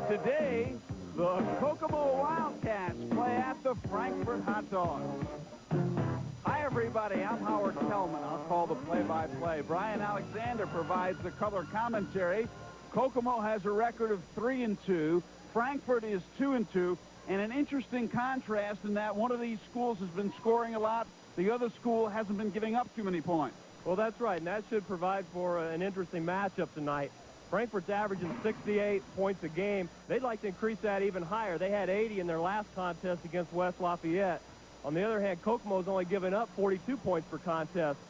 Today, the Kokomo Wildcats play at the Frankfort Hot Dogs. Hi, everybody. I'm Howard Kellman. I'll call the play-by-play. Brian Alexander provides the color commentary. Kokomo has a record of 3-2. Frankfort is 2-2. And an interesting contrast in that one of these schools has been scoring a lot. The other school hasn't been giving up too many points. Well, that's right, and that should provide for an interesting matchup tonight. Frankfort's averaging 68 points a game. They'd like to increase that even higher. They had 80 in their last contest against West Lafayette. On the other hand, Kokomo's only given up 42 points per contest,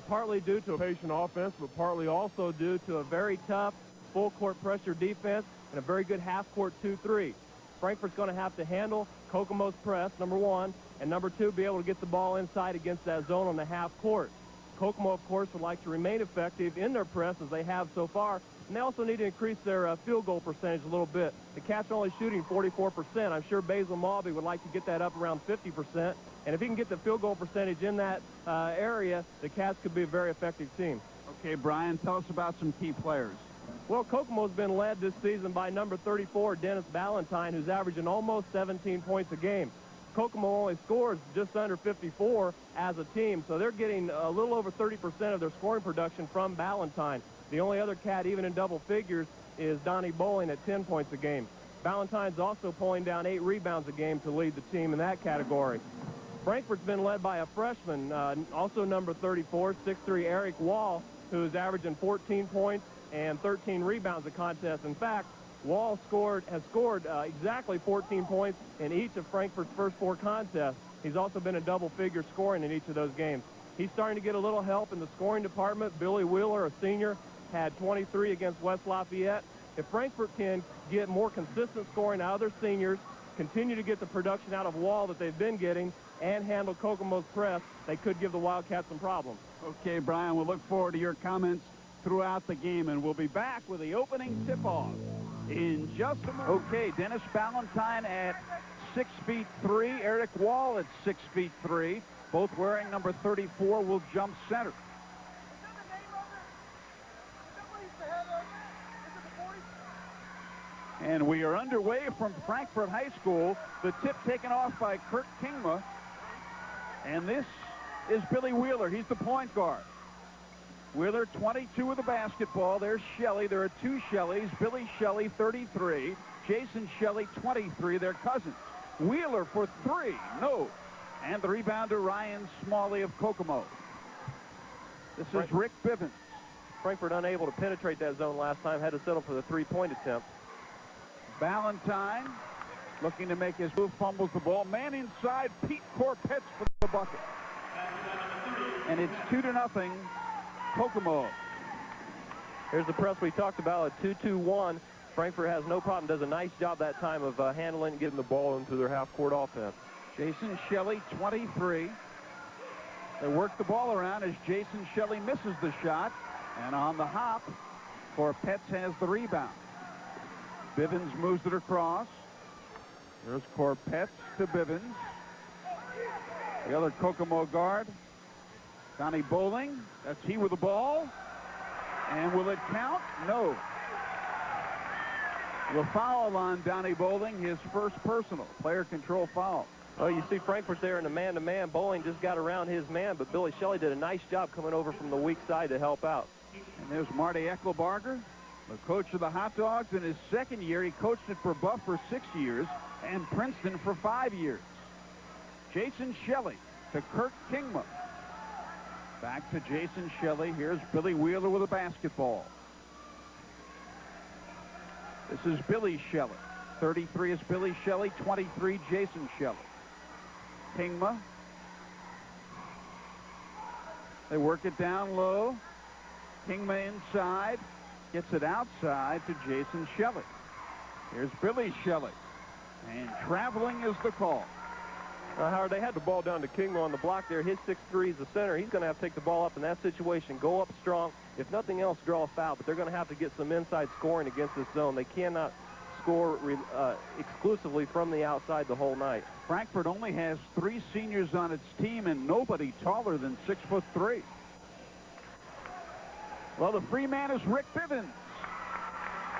partly due to a patient offense, but partly also due to a very tough full-court pressure defense and a very good half-court 2-3. Frankfort's going to have to handle Kokomo's press, number one, and number two, be able to get the ball inside against that zone on the half court. Kokomo, of course, would like to remain effective in their press as they have so far, and they also need to increase their field goal percentage a little bit. The Cats are only shooting 44%. I'm sure Basil Malby would like to get that up around 50%, and if he can get the field goal percentage in that area, the Cats could be a very effective team. Okay, Brian, tell us about some key players. Well, Kokomo's been led this season by number 34, Dennis Ballantyne, who's averaging almost 17 points a game. Kokomo only scores just under 54 as a team, so they're getting a little over 30% of their scoring production from Ballantyne. The only other Cat even in double figures is Donnie Bowling at 10 points a game. Ballantyne's also pulling down 8 rebounds a game to lead the team in that category. Frankfort's been led by a freshman, also number 34, 6'3", Eric Wall, who's averaging 14 points and 13 rebounds a contest. In fact, Wall has scored exactly 14 points in each of Frankfort's first 4 contests. He's also been in double-figure scoring in each of those games. He's starting to get a little help in the scoring department. Billy Wheeler, a senior, had 23 against West Lafayette. If Frankfort can get more consistent scoring out of their seniors, continue to get the production out of Wall that they've been getting, and handle Kokomo's press, they could give the Wildcats some problems. Okay, Brian, we'll look forward to your comments throughout the game, and we'll be back with the opening tip-off in just a moment. Okay, Dennis Ballantyne at 6'3", Eric Wall at 6'3", both wearing number 34, will jump center. And we are underway from Frankfort High School. The tip taken off by Kurt Kingma. And this is Billy Wheeler. He's the point guard. Wheeler, 22 with the basketball. There's Shelley. There are 2 Shelleys. Billy Shelley, 33. Jason Shelley, 23. They're cousins. Wheeler for 3. No. And the rebounder, Ryan Smalley of Kokomo. This is Rick Bivens. Frankfort unable to penetrate that zone last time. Had to settle for the 3-point attempt. Ballantyne looking to make his move, fumbles the ball. Man inside, Pete Corpetz for the bucket. And it's 2-0, Kokomo. Here's the press we talked about, a 2-2-1. Frankfort has no problem, does a nice job that time of handling and getting the ball into their half-court offense. Jason Shelley, 23. They work the ball around as Jason Shelley misses the shot. And on the hop, Corpetz has the rebound. Bivens moves it across. There's Corpetz to Bivens. The other Kokomo guard, Donnie Bowling. That's he with the ball. And will it count? No. The foul on Donnie Bowling, his first personal. Player control foul. Oh, you see Frankfort there in the man-to-man. Bowling just got around his man, but Billy Shelley did a nice job coming over from the weak side to help out. And there's Marty Eckelbarger, the coach of the Hot Dogs. In his second year, he coached it for Buff for 6 years and Princeton for 5 years. Jason Shelley to Kurt Kingma. Back to Jason Shelley. Here's Billy Wheeler with a basketball. This is Billy Shelley. 33 is Billy Shelley, 23 Jason Shelley. Kingma. They work it down low. Kingma inside. Gets it outside to Jason Shelley. Here's Billy Shelley. And traveling is the call. Howard, they had the ball down to Kingma on the block there. His 6'3" is the center. He's going to have to take the ball up in that situation, go up strong. If nothing else, draw a foul. But they're going to have to get some inside scoring against this zone. They cannot score exclusively from the outside the whole night. Frankfort only has 3 seniors on its team and nobody taller than 6'3". Well, the free man is Rick Bivens.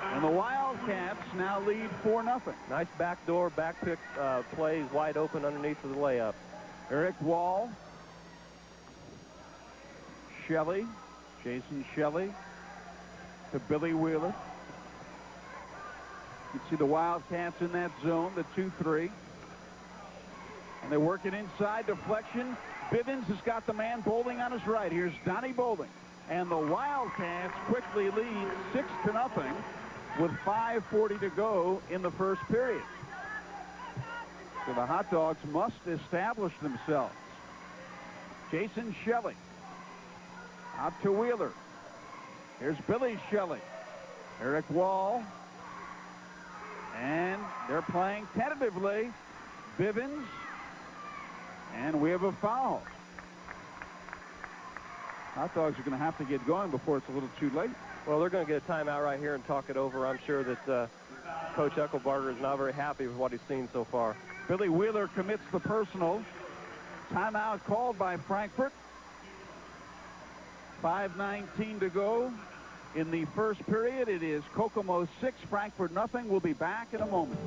And the Wildcats now lead 4-0. Nice backdoor, back pick plays wide open underneath of the layup. Eric Wall. Shelley. Jason Shelley to Billy Wheeler. You can see the Wildcats in that zone, the 2-3. And they're working inside, deflection. Bivens has got the man Bowling on his right. Here's Donnie Bowling. And the Wildcats quickly lead 6-0 with 5:40 to go in the first period. So the Hot Dogs must establish themselves. Jason Shelley out to Wheeler. Here's Billy Shelley. Eric Wall. And they're playing tentatively. Bivens. And we have a foul. Hot Dogs are going to have to get going before it's a little too late. Well, they're going to get a timeout right here and talk it over. I'm sure that Coach Eckelbarger is not very happy with what he's seen so far. Billy Wheeler commits the personal. Timeout called by Frankfort. 5:19 to go in the first period. It is Kokomo 6, Frankfort nothing. We'll be back in a moment.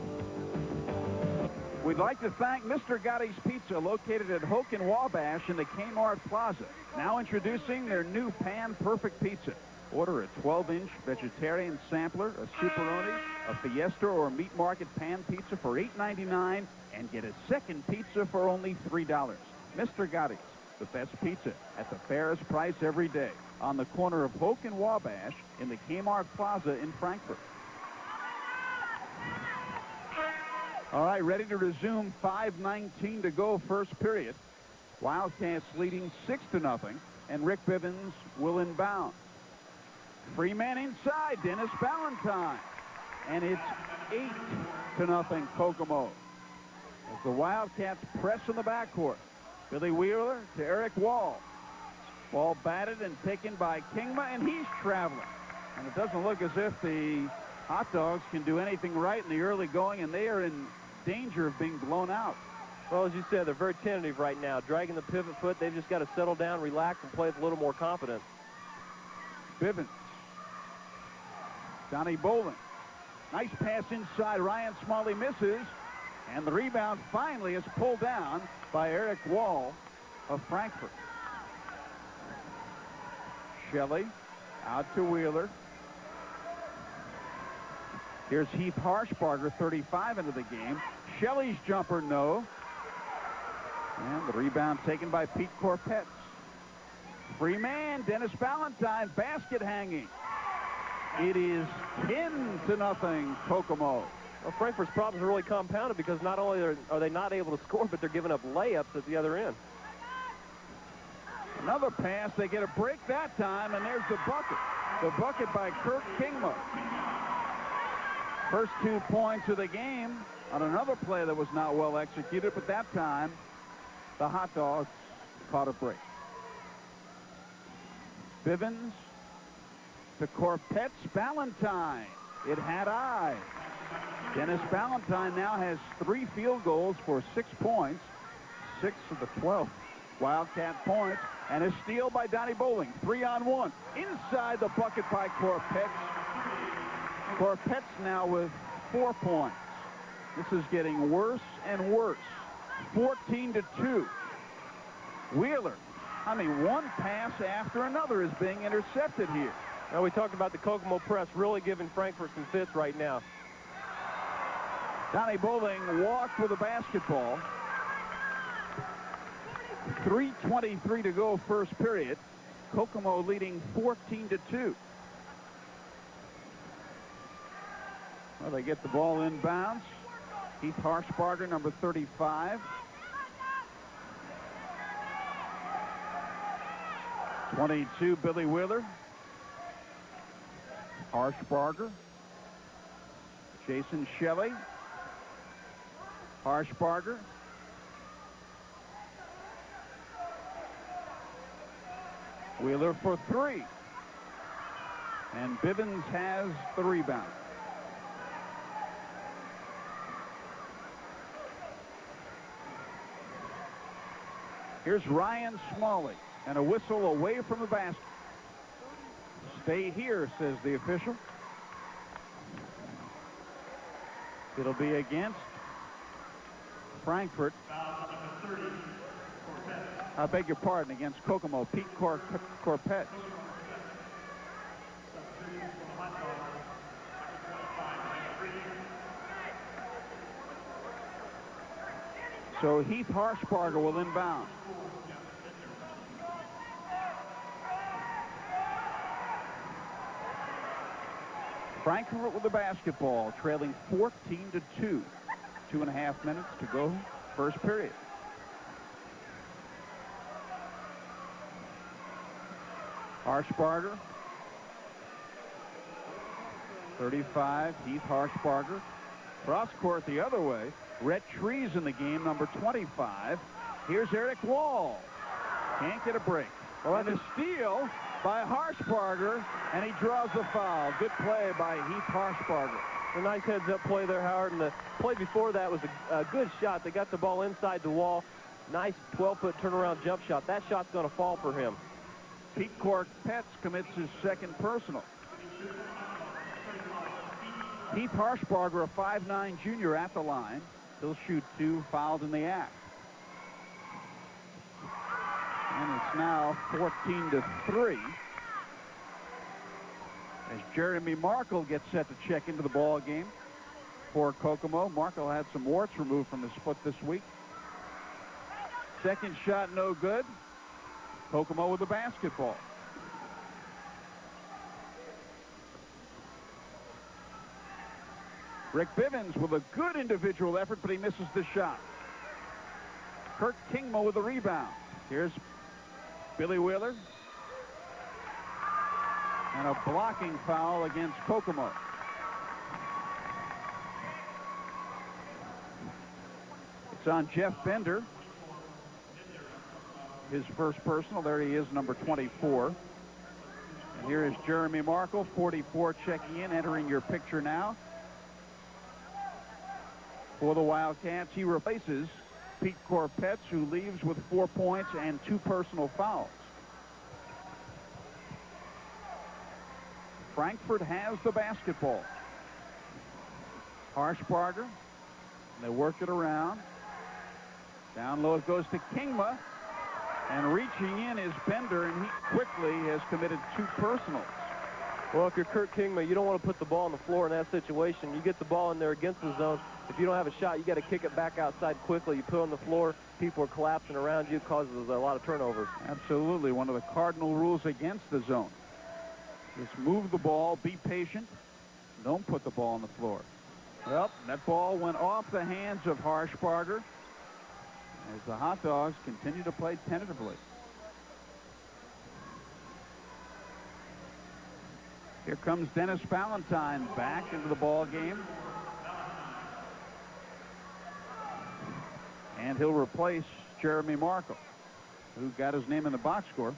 We'd like to thank Mr. Gotti's Pizza, located at Hoke and Wabash in the Kmart Plaza. Now introducing their new Pan Perfect Pizza. Order a 12-inch vegetarian sampler, a Superoni, a Fiesta, or a Meat Market Pan Pizza for $8.99 and get a second pizza for only $3. Mr. Gotti's, the best pizza at the fairest price every day on the corner of Hoke and Wabash in the Kmart Plaza in Frankfort. All right, ready to resume. 5:19 to go, first period. Wildcats leading 6-0, and Rick Bivens will inbound. Free man inside, Dennis Ballantyne. And it's 8-0 Kokomo. As the Wildcats press in the backcourt. Billy Wheeler to Eric Wall. Ball batted and taken by Kingma, and he's traveling. And it doesn't look as if the Hot Dogs can do anything right in the early going, and they are in danger of being blown out. Well, as you said, they're very tentative right now. Dragging the pivot foot, they've just got to settle down, relax, and play with a little more confidence. Bivens. Donnie Bowling. Nice pass inside. Ryan Smalley misses. And the rebound finally is pulled down by Eric Wall of Frankfort. Shelley out to Wheeler. Here's Heath Harshbarger, 35 into the game. Shelley's jumper, no. And the rebound taken by Pete Corpetz. Free man, Dennis Ballantyne, basket hanging. It is 10-0 Kokomo. Well, Frankfort's problems are really compounded because not only are they not able to score, but they're giving up layups at the other end. Another pass. They get a break that time, and there's the bucket. The bucket by Kurt Kingma. First 2 points of the game on another play that was not well executed, but that time the Hot Dogs caught a break. Bivens to Corpetz. Ballantyne. It had eyes. Dennis Ballantyne now has 3 field goals for 6 points. 6 of the 12 Wildcat points. And a steal by Donnie Bowling. 3-on-1. Inside the bucket by Corpetz. Corpetz now with 4 points. This is getting worse and worse. 14-2. Wheeler. I mean, one pass after another is being intercepted here. Now, we talked about the Kokomo press really giving Frankfort some fits right now. Donnie Bowling walked with a basketball. 3:23 to go, first period. Kokomo leading 14-2. Well, they get the ball inbounds. Heath Harshbarger, number 35. 22, Billy Wheeler. Harshbarger. Jason Shelley. Harshbarger. Wheeler for 3. And Bivens has the rebound. Here's Ryan Smalley, and a whistle away from the basket. Stay here, says the official. It'll be against Frankfort. I beg your pardon, against Kokomo, Pete Corpetz. So Heath Harshbarger will inbound. Frankfort with the basketball, trailing 14-2. 2.5 minutes to go, first period. Harshbarger. 35, Heath Harshbarger. Cross court the other way. Rhett Trees in the game, number 25. Here's Eric Wall. Can't get a break. And a steal by Harshbarger, and he draws the foul. Good play by Heath Harshbarger. A nice heads-up play there, Howard. And the play before that was a good shot. They got the ball inside the wall. Nice 12-foot turnaround jump shot. That shot's going to fall for him. Pete Corpetz commits his second personal. Heath Harshbarger, a 5'9" junior at the line. He'll shoot 2, fouled in the act. And it's now 14-3. As Jeremy Markle gets set to check into the ball game for Kokomo. Markle had some warts removed from his foot this week. Second shot no good. Kokomo with the basketball. Rick Bivens with a good individual effort, but he misses the shot. Kurt Kingma with the rebound. Here's Billy Wheeler. And a blocking foul against Kokomo. It's on Jeff Bender. His first personal. There he is, number 24. And here is Jeremy Markle, 44, checking in, entering your picture now. For the Wildcats, he replaces Pete Corpetz, who leaves with 4 points and 2 personal fouls. Frankfort has the basketball. Harshbarger. They work it around. Down low it goes to Kingma. And reaching in is Bender, and he quickly has committed 2 personals. Well, if you're Kurt Kingma, you don't want to put the ball on the floor in that situation. You get the ball in there against the zone. If you don't have a shot, you got to kick it back outside quickly. You put it on the floor, people are collapsing around you, causes a lot of turnovers. Absolutely. One of the cardinal rules against the zone. Just move the ball, be patient, don't put the ball on the floor. Well, that ball went off the hands of Harshbarger as the Hot Dogs continue to play tentatively. Here comes Dennis Valentine back into the ball game. And he'll replace Jeremy Markle, who got his name in the box score.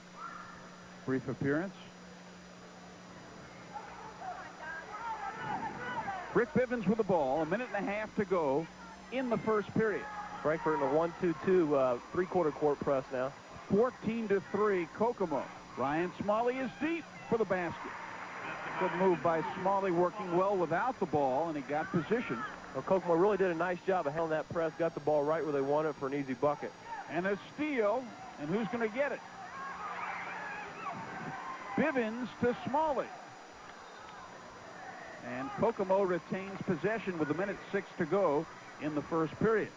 Brief appearance. Rick Bivens with the ball, 1.5 minutes to go in the first period. Frankfort in a 1-2-2 three-quarter court press now. 14-3 Kokomo. Ryan Smalley is deep for the basket. Good move by Smalley, working well without the ball, and he got position. Well, Kokomo really did a nice job of handling that press, got the ball right where they wanted for an easy bucket. And a steal, and who's going to get it? Bivens to Smalley. And Kokomo retains possession with 1.6 to go in the first period.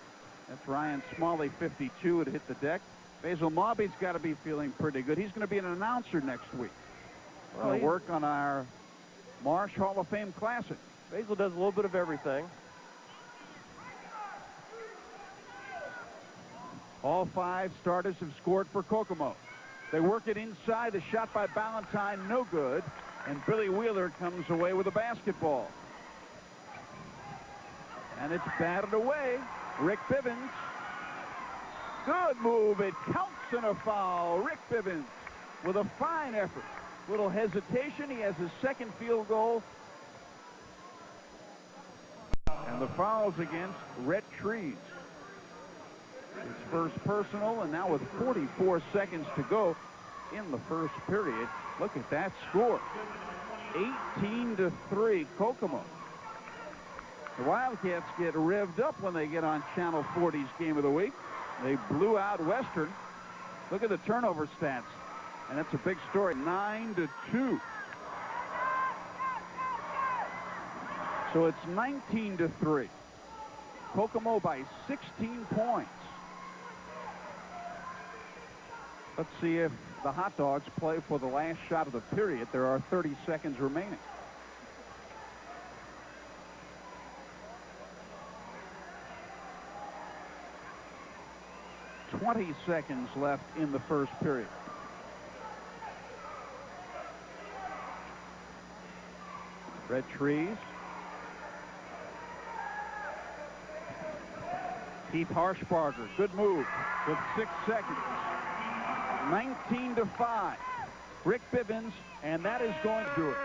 That's Ryan Smalley, 52, had hit the deck. Basil Mobby's got to be feeling pretty good. He's going to be an announcer next week. Well, He'll work on our Marsh Hall of Fame Classic. Basil does a little bit of everything. All 5 starters have scored for Kokomo. They work it inside. The shot by Ballantyne, no good. And Billy Wheeler comes away with a basketball. And it's batted away. Rick Bivens. Good move. It counts in a foul. Rick Bivens with a fine effort. Little hesitation. He has his second field goal. And the foul's against Rhett Trees. His first personal, and now with 44 seconds to go in the first period. Look at that score. 18-3 Kokomo. The Wildcats get revved up when they get on Channel 40's Game of the Week. They blew out Western. Look at the turnover stats. And that's a big story. 9-2. So it's 19-3. Kokomo by 16 points. Let's see if the Hot Dogs play for the last shot of the period. There are 30 seconds remaining. $20 seconds left in the first period. Red Trees. Keith Harshbarger, good move with 6 seconds. 19-5. Rick Bivens, and that is going to do it.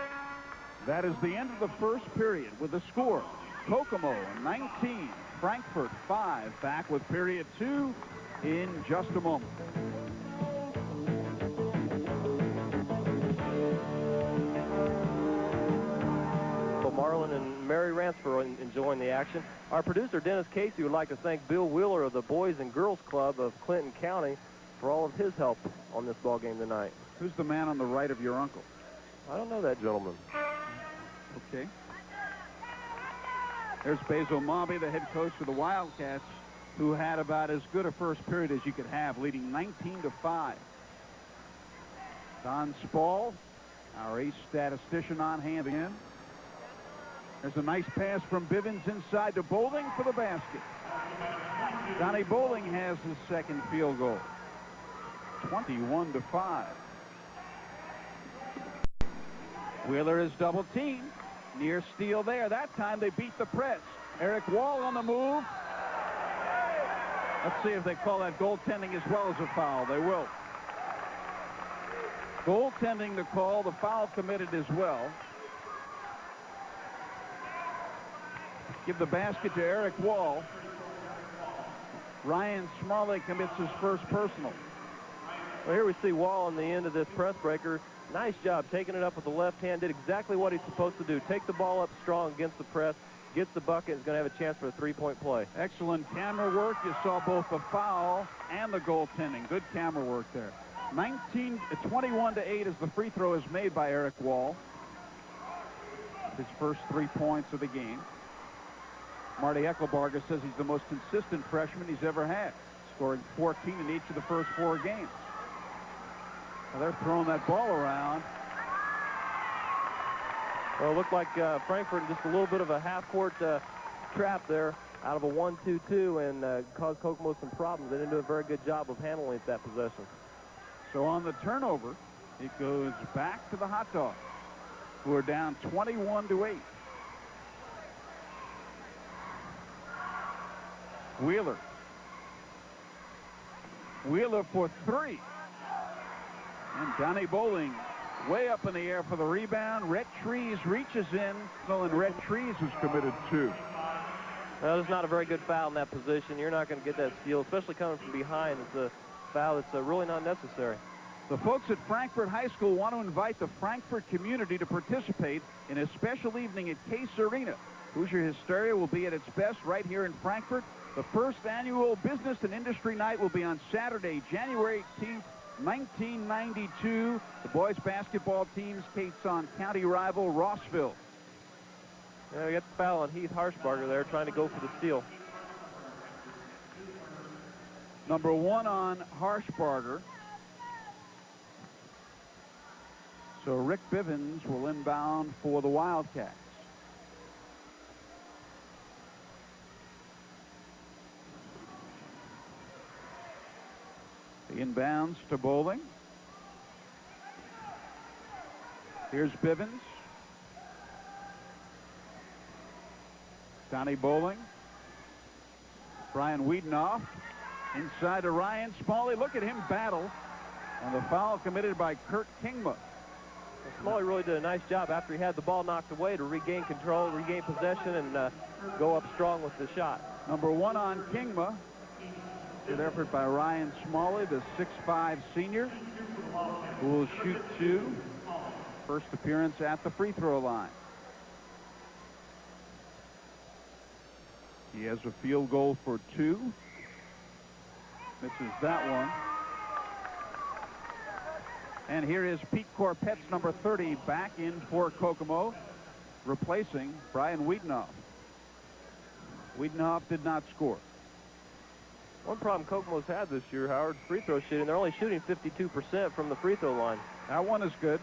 That is the end of the first period with the score. Kokomo 19, Frankfort 5. Back with period 2 in just a moment. Marlin and Mary Ransford enjoying the action. Our producer, Dennis Casey, would like to thank Bill Wheeler of the Boys and Girls Club of Clinton County for all of his help on this ball game tonight. Who's the man on the right of your uncle? I don't know that gentleman. Okay. There's Basil Mobby, the head coach for the Wildcats, who had about as good a first period as you could have, leading 19-5. Don Spall, our ace statistician, on hand again. There's a nice pass from Bivens inside to Bowling for the basket. Donnie Bowling has his second field goal. 21-5. Wheeler is double teamed. Near steal there. That time they beat the press. Eric Wall on the move. Let's see if they call that goaltending as well as a foul. They will. Goaltending the call. The foul committed as well. Give the basket to Eric Wall. Ryan Smalley commits his first personal. Well, here we see Wall on the end of this press breaker. Nice job taking it up with the left hand. Did exactly what he's supposed to do. Take the ball up strong against the press. Gets the bucket. Is going to have a chance for a three-point play. Excellent camera work. You saw both the foul and the goaltending. Good camera work there. 21-8 as the free throw is made by Eric Wall. His first 3 points of the game. Marty Eckelbarger says he's the most consistent freshman he's ever had, scoring 14 in each of the first 4 games. Well, they're throwing that ball around. Well, it looked like Frankfort just a little bit of a half-court trap there out of a 1-2-2 and caused Kokomo some problems. They didn't do a very good job of handling that possession. So on the turnover, it goes back to the Hot Dogs, who are down 21-8. Wheeler. Wheeler for 3. And Donnie Bowling way up in the air for the rebound. Rhett Trees reaches in. And Rhett Trees was committed 2. Well, there's not a very good foul in that position. You're not going to get that steal, especially coming from behind. It's a foul that's really not necessary. The folks at Frankfort High School want to invite the Frankfort community to participate in a special evening at Case Arena. Hoosier Hysteria will be at its best right here in Frankfort. The first annual Business and Industry Night will be on Saturday, January 18th, 1992. The boys basketball teams takes on county rival Rossville. Yeah, we got the foul on Heath Harshbarger there, trying to go for the steal. Number 1 on Harshbarger. So Rick Bivens will inbound for the Wildcats. The inbounds to Bowling. Here's Bivens. Donnie Bowling. Brian Wiedenoff. Inside to Ryan Smalley. Look at him battle. And the foul committed by Kurt Kingma. Smalley really did a nice job after he had the ball knocked away to regain control, regain possession, and go up strong with the shot. Number 1 on Kingma. Good effort by Ryan Smalley, the 6'5 senior, who will shoot 2. First appearance at the free throw line. He has a field goal for 2. Misses that one. And here is Pete Corpetz, number 30, back in for Kokomo, replacing Brian Wiedenhoff. Wiedenhoff did not score. One problem Kokomo's had this year, Howard, free throw shooting. They're only shooting 52% from the free throw line. That one is good.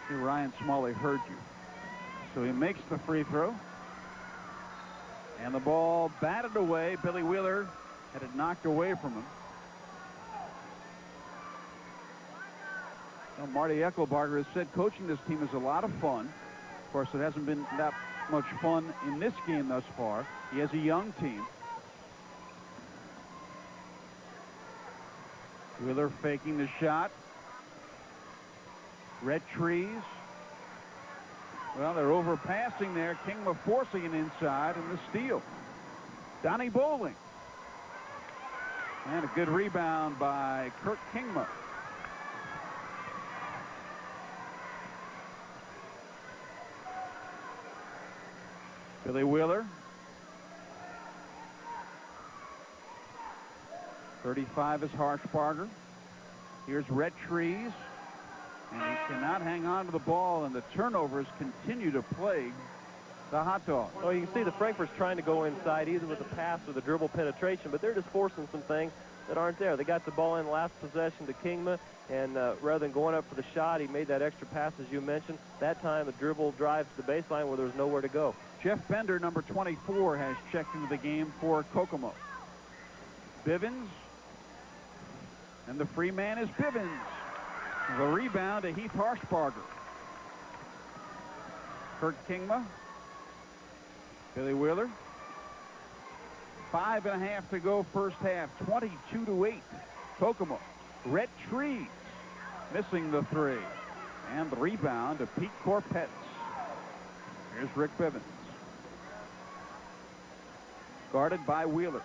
See, Ryan Smalley heard you. So he makes the free throw. And the ball batted away. Billy Wheeler had it knocked away from him. Well, Marty Eckelbarger has said coaching this team is a lot of fun. Of course, it hasn't been that much fun in this game thus far. He has a young team. Wheeler faking the shot. Red trees. Well, they're overpassing there. Kingma forcing it inside, and the steal. Donnie Bowling. And a good rebound by Kirk Kingma. Billy Wheeler. 35 is Harshbarger. Here's Red Trees. And he cannot hang on to the ball, and the turnovers continue to plague the Hot Dogs. Well, you can see the Frankfort's trying to go inside either with the pass or the dribble penetration, but they're just forcing some things that aren't there. They got the ball in last possession to Kingma, and rather than going up for the shot, he made that extra pass, as you mentioned. That time, the dribble drives to the baseline where there's nowhere to go. Jeff Bender, number 24, has checked into the game for Kokomo. Bivens. And the free man is Bivens. The rebound to Heath Harshbarger. Kurt Kingma. Billy Wheeler. 5.5 to go first half. 22-8. Kokomo. Red Trees missing the 3. And the rebound to Pete Corpetz. Here's Rick Bivens. Guarded by Wheeler.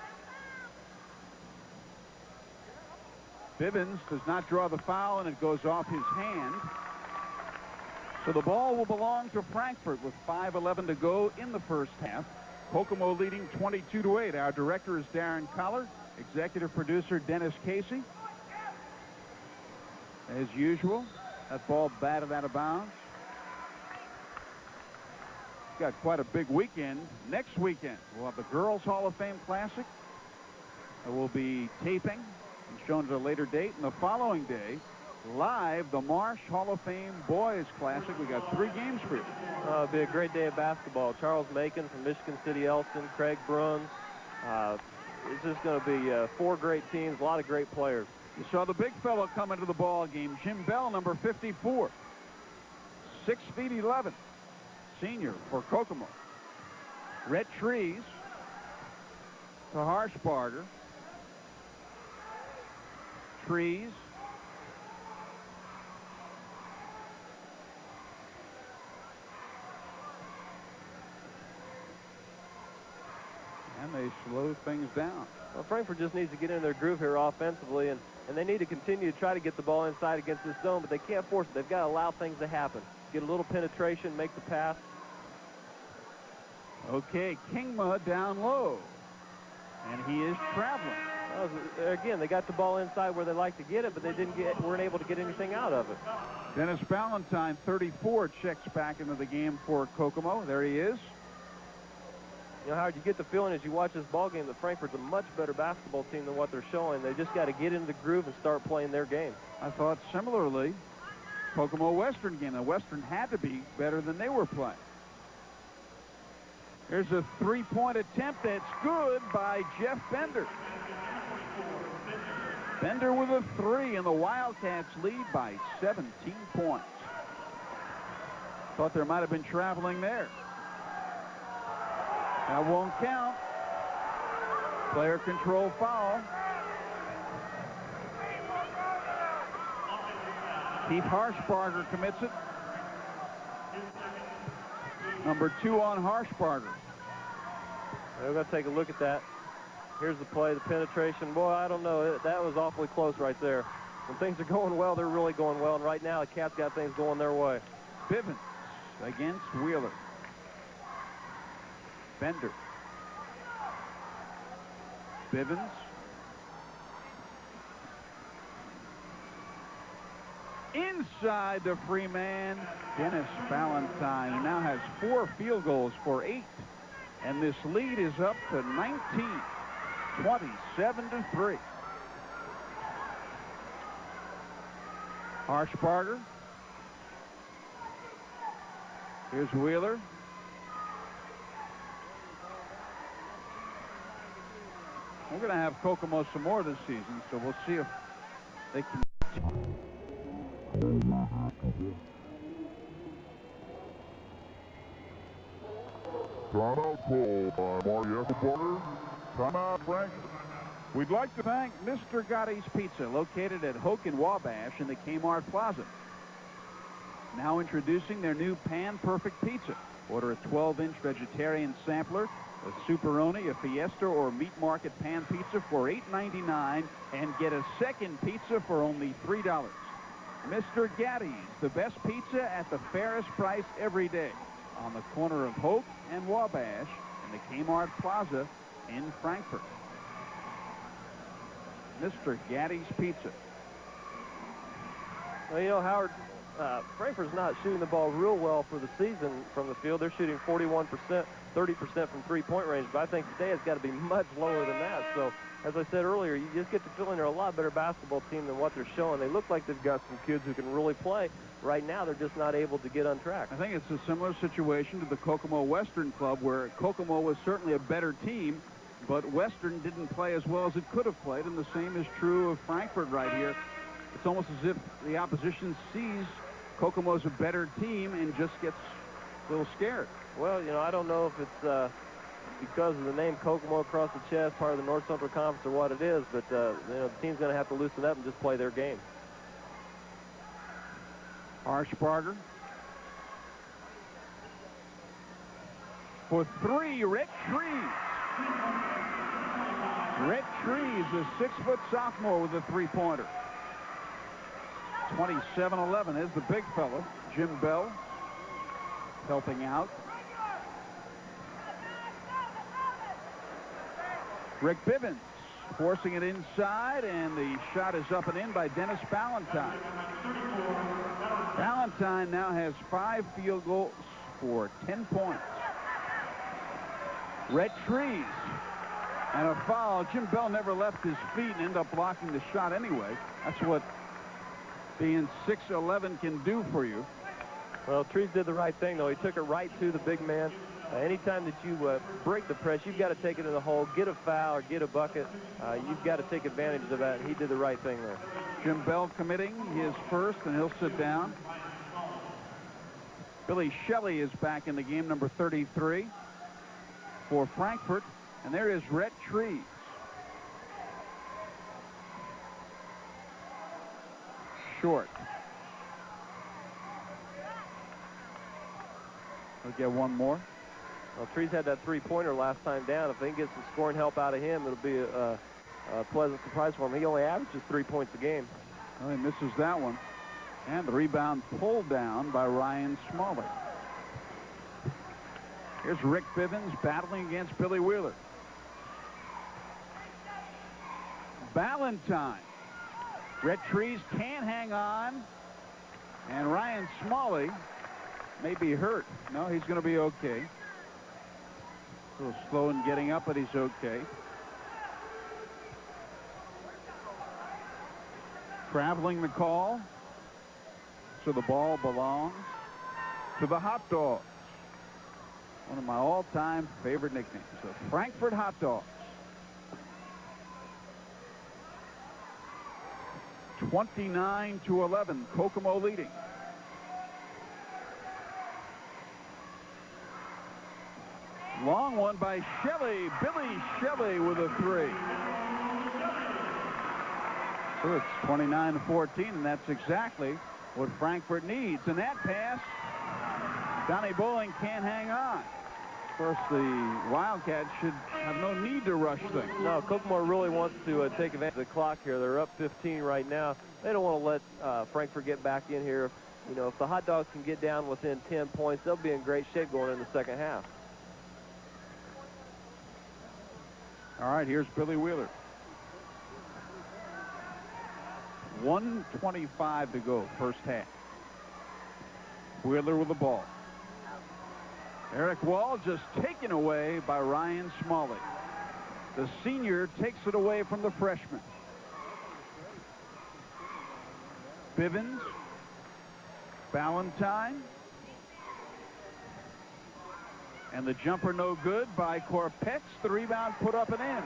Bivens does not draw the foul, and it goes off his hand. So the ball will belong to Frankfort with 5:11 to go in the first half. Kokomo leading 22-8. Our director is Darren Collar. Executive producer Dennis Casey. As usual, that ball batted out of bounds. Got quite a big weekend. Next weekend, we'll have the Girls Hall of Fame Classic. It will be taping and shown at a later date. And the following day, live, the Marsh Hall of Fame Boys Classic. We got 3 games for you. It'll be a great day of basketball. Charles Macon from Michigan City Elston, Craig Bruns. It's just going to be 4 great teams, a lot of great players. You saw the big fellow come into the ball game. Jim Bell, number 54. 6 feet 11. Senior for Kokomo. Red Trees to Harshbarger. Trees. And they slow things down. Well, Frankfort just needs to get in their groove here offensively, and they need to continue to try to get the ball inside against this zone, but they can't force it. They've got to allow things to happen. Get a little penetration, make the pass. Okay, Kingma down low. And he is traveling. Again, they got the ball inside where they like to get it, but they weren't able to get anything out of it. Dennis Ballantyne, 34, checks back into the game for Kokomo. There he is. You know, Howard, you get the feeling as you watch this ball game that Frankfort's a much better basketball team than what they're showing. They just got to get into the groove and start playing their game. I thought similarly, Kokomo Western game. The Western had to be better than they were playing. There's a 3-point attempt that's good by Jeff Bender. Bender with a 3, and the Wildcats lead by 17 points. Thought there might have been traveling there. That won't count. Player control foul. Keith Harshbarger commits it. Number 2 on Harshbarger. We're going to take a look at that. Here's the play, the penetration. Boy, I don't know. That was awfully close right there. When things are going well, they're really going well. And right now, the Cats got things going their way. Bivens against Wheeler. Bender. Bivens. Inside the free man, Dennis Valentine. He now has 4 field goals for 8. And this lead is up to 19, 27-3. Harshbarger. Here's Wheeler. We're going to have Kokomo some more this season, so we'll see if they can. Timeout call by Marty Escobar. Timeout, Frank. We'd like to thank Mr. Gotti's Pizza, located at Hoke and Wabash in the Kmart Plaza. Now introducing their new Pan Perfect Pizza. Order a 12-inch vegetarian sampler, a Superoni, a Fiesta, or Meat Market Pan Pizza for $8.99 and get a second pizza for only $3. Mr. Gatti's, the best pizza at the fairest price every day, on the corner of Hope and Wabash in the Kmart Plaza in Frankfort. Mr. Gatti's Pizza. Well, you know, Howard, Frankfurt's not shooting the ball real well for the season from the field. They're shooting 41%, 30% from three-point range, but I think today it's got to be much lower than that. So, as I said earlier, you just get the feeling they're a lot better basketball team than what they're showing. They look like they've got some kids who can really play. Right now, they're just not able to get on track. I think it's a similar situation to the Kokomo Western Club, where Kokomo was certainly a better team, but Western didn't play as well as it could have played, and the same is true of Frankfort right here. It's almost as if the opposition sees Kokomo's a better team and just gets a little scared. Well, you know, I don't know if it's because of the name Kokomo across the chest, part of the North Central Conference, or what it is, but you know, the team's going to have to loosen up and just play their game. Harshbarger. For 3, Rick Trees. Rick Trees, the 6-foot sophomore with a three-pointer. 27-11 is the big fella. Jim Bell helping out. Rick Bivens forcing it inside, and the shot is up and in by Dennis Valentine. Valentine now has 5 field goals for 10 points. Red Trees and a foul. Jim Bell never left his feet and ended up blocking the shot anyway. That's what being 6'11" can do for you. Well, Trees did the right thing, though. He took it right to the big man. Anytime that you break the press, you've got to take it in the hole, get a foul or get a bucket. You've got to take advantage of that, and he did the right thing there. Jim Bell committing his first, and he'll sit down. Billy Shelley is back in the game, number 33 for Frankfort. And there is Rhett Trees. Short. We'll get one more. Well, Trees had that three-pointer last time down. If they can get some scoring help out of him, it'll be a pleasant surprise for him. He only averages 3 points a game. Well, he misses that one. And the rebound pulled down by Ryan Smalley. Here's Rick Bivens battling against Billy Wheeler. Valentine. Red Trees can't hang on. And Ryan Smalley may be hurt. No, he's going to be okay. A little slow in getting up, but he's okay. Traveling the call. So the ball belongs to the Hot Dogs. One of my all-time favorite nicknames, the Frankfort Hot Dogs. 29-11, Kokomo leading. Long one by Shelley, Billy Shelley with a 3. So it's 29-14, and that's exactly what Frankfort needs. And that pass, Donnie Bowling can't hang on. Of course, the Wildcats should have no need to rush things. No, Kokomo really wants to take advantage of the clock here. They're up 15 right now. They don't want to let Frankfort get back in here. You know, if the Hot Dogs can get down within 10 points, they'll be in great shape going in the second half. All right, here's Billy Wheeler. 1:25 to go, first half. Wheeler with the ball. Eric Wall just taken away by Ryan Smalley. The senior takes it away from the freshman. Bivens. Ballantyne. And the jumper no good by Korpetz. The rebound put up and in.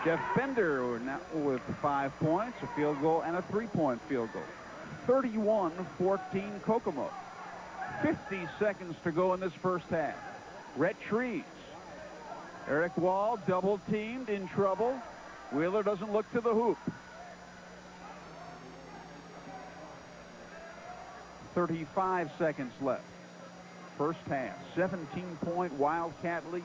Jeff Bender now with 5 points, a field goal, and a 3-point field goal. 31-14 Kokomo. 50 seconds to go in this first half. Rhett Trees. Eric Wall double teamed, in trouble. Wheeler doesn't look to the hoop. 35 seconds left. First half. 17-point Wildcat lead.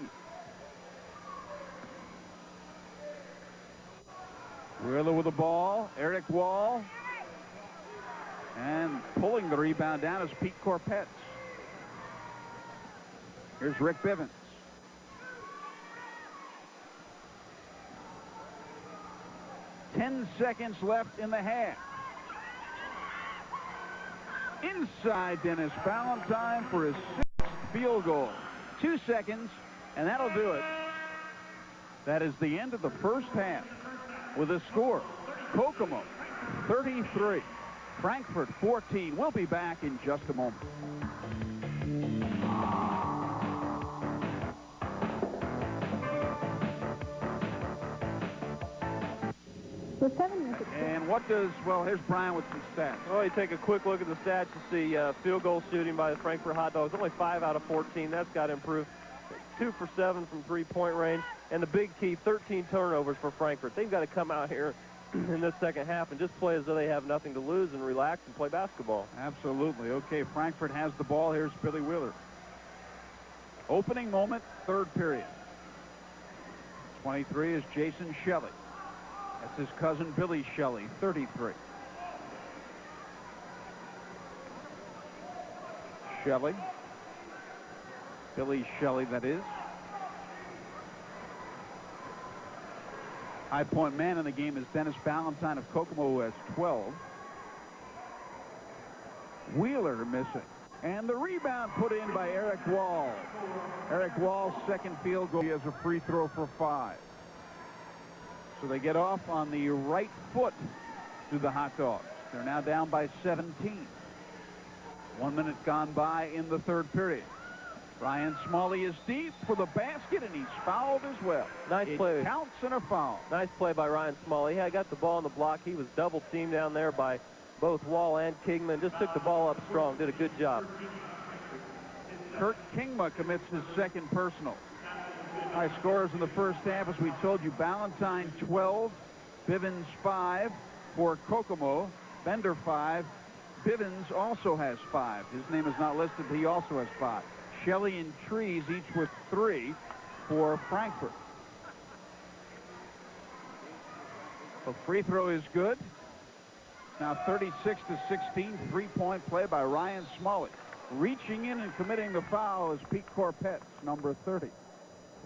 Wheeler with the ball. Eric Wall. And pulling the rebound down is Pete Korpetz. Here's Rick Bivens. Ten seconds left in the half. Inside Dennis Ballantyne for his 6th field goal. 2 seconds, and that'll do it. That is the end of the first half with a score. Kokomo 33, Frankfort 14. We'll be back in just a moment. And what does, well, here's Brian with some stats. Well, you take a quick look at the stats to see field goal shooting by the Frankfort Hot Dogs. Only 5 out of 14. That's got improved. 2 for 7 from three-point range. And the big key, 13 turnovers for Frankfort. They've got to come out here in this second half and just play as though they have nothing to lose and relax and play basketball. Absolutely. Okay, Frankfort has the ball. Here's Billy Wheeler. Opening moment, third period. 23 is Jason Shelley. That's his cousin Billy Shelley, 33. Shelley. Billy Shelley, that is. High point man in the game is Dennis Ballantyne of Kokomo, who has 12. Wheeler missing. And the rebound put in by Eric Wall. Eric Wall's second field goal. He has a free throw for 5. So they get off on the right foot to the Hot Dogs. They're now down by 17. 1 minute gone by in the third period. Ryan Smalley is deep for the basket, and he's fouled as well. Nice play. It counts in a foul. Nice play by Ryan Smalley. He got the ball on the block. He was double teamed down there by both Wall and Kingman. Just took the ball up strong. Did a good job. Kurt Kingma commits his second personal. High scorers in the first half, as we told you. Ballantyne 12, Bivens 5 for Kokomo. Bender 5. Bivens also has 5. His name is not listed, but he also has 5. Shelley and Trees each with 3 for Frankfort. The free throw is good. Now 36-16, 3-point play by Ryan Smalley. Reaching in and committing the foul is Pete Korpetz, number 30.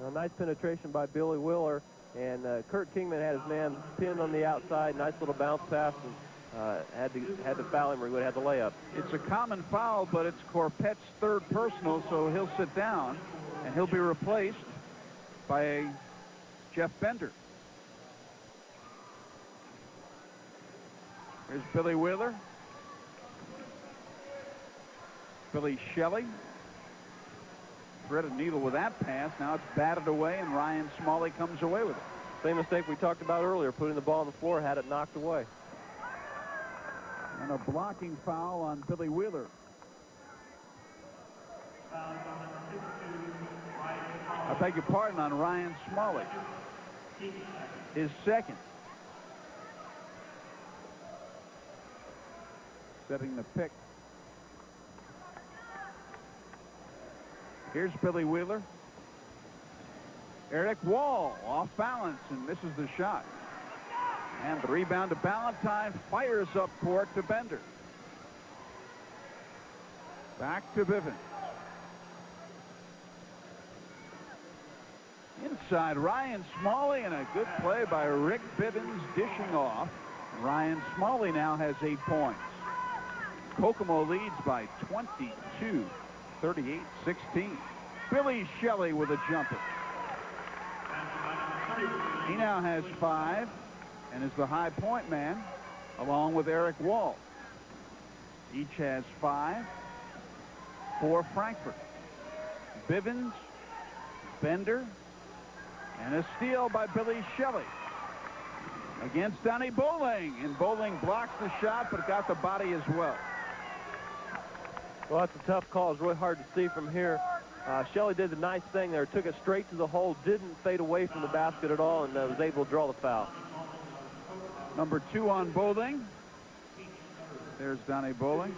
A nice penetration by Billy Wheeler, and Kurt Kingman had his man pinned on the outside. Nice little bounce pass, and had to foul him or he would have had the layup. It's a common foul, but it's Korpetz's third personal, so he'll sit down, and he'll be replaced by Jeff Bender. Here's Billy Wheeler. Billy Shelley. Threaded needle with that pass. Now it's batted away, and Ryan Smalley comes away with it. Same mistake we talked about earlier, putting the ball on the floor, had it knocked away. And a blocking foul on Billy Wheeler. I beg your pardon, on Ryan Smalley. His second. Setting the pick. Here's Billy Wheeler. Eric Wall off balance and misses the shot. And the rebound to Ballantyne, fires up court to Bender. Back to Bivens. side. Ryan Smalley, and a good play by Rick Bivens dishing off. Ryan Smalley now has 8 points. Kokomo leads by 22, 38-16. Billy Shelley with a jumper. He now has 5 and is the high point man, along with Eric Wall. Each has 5 for Frankfort. Bivens, Bender, and a steal by Billy Shelley against Donnie Bowling. And Bowling blocks the shot, but got the body as well. Well, that's a tough call. It's really hard to see from here. Shelley did the nice thing there. Took it straight to the hole, didn't fade away from the basket at all, and was able to draw the foul. Number 2 on Bowling. There's Donnie Bowling.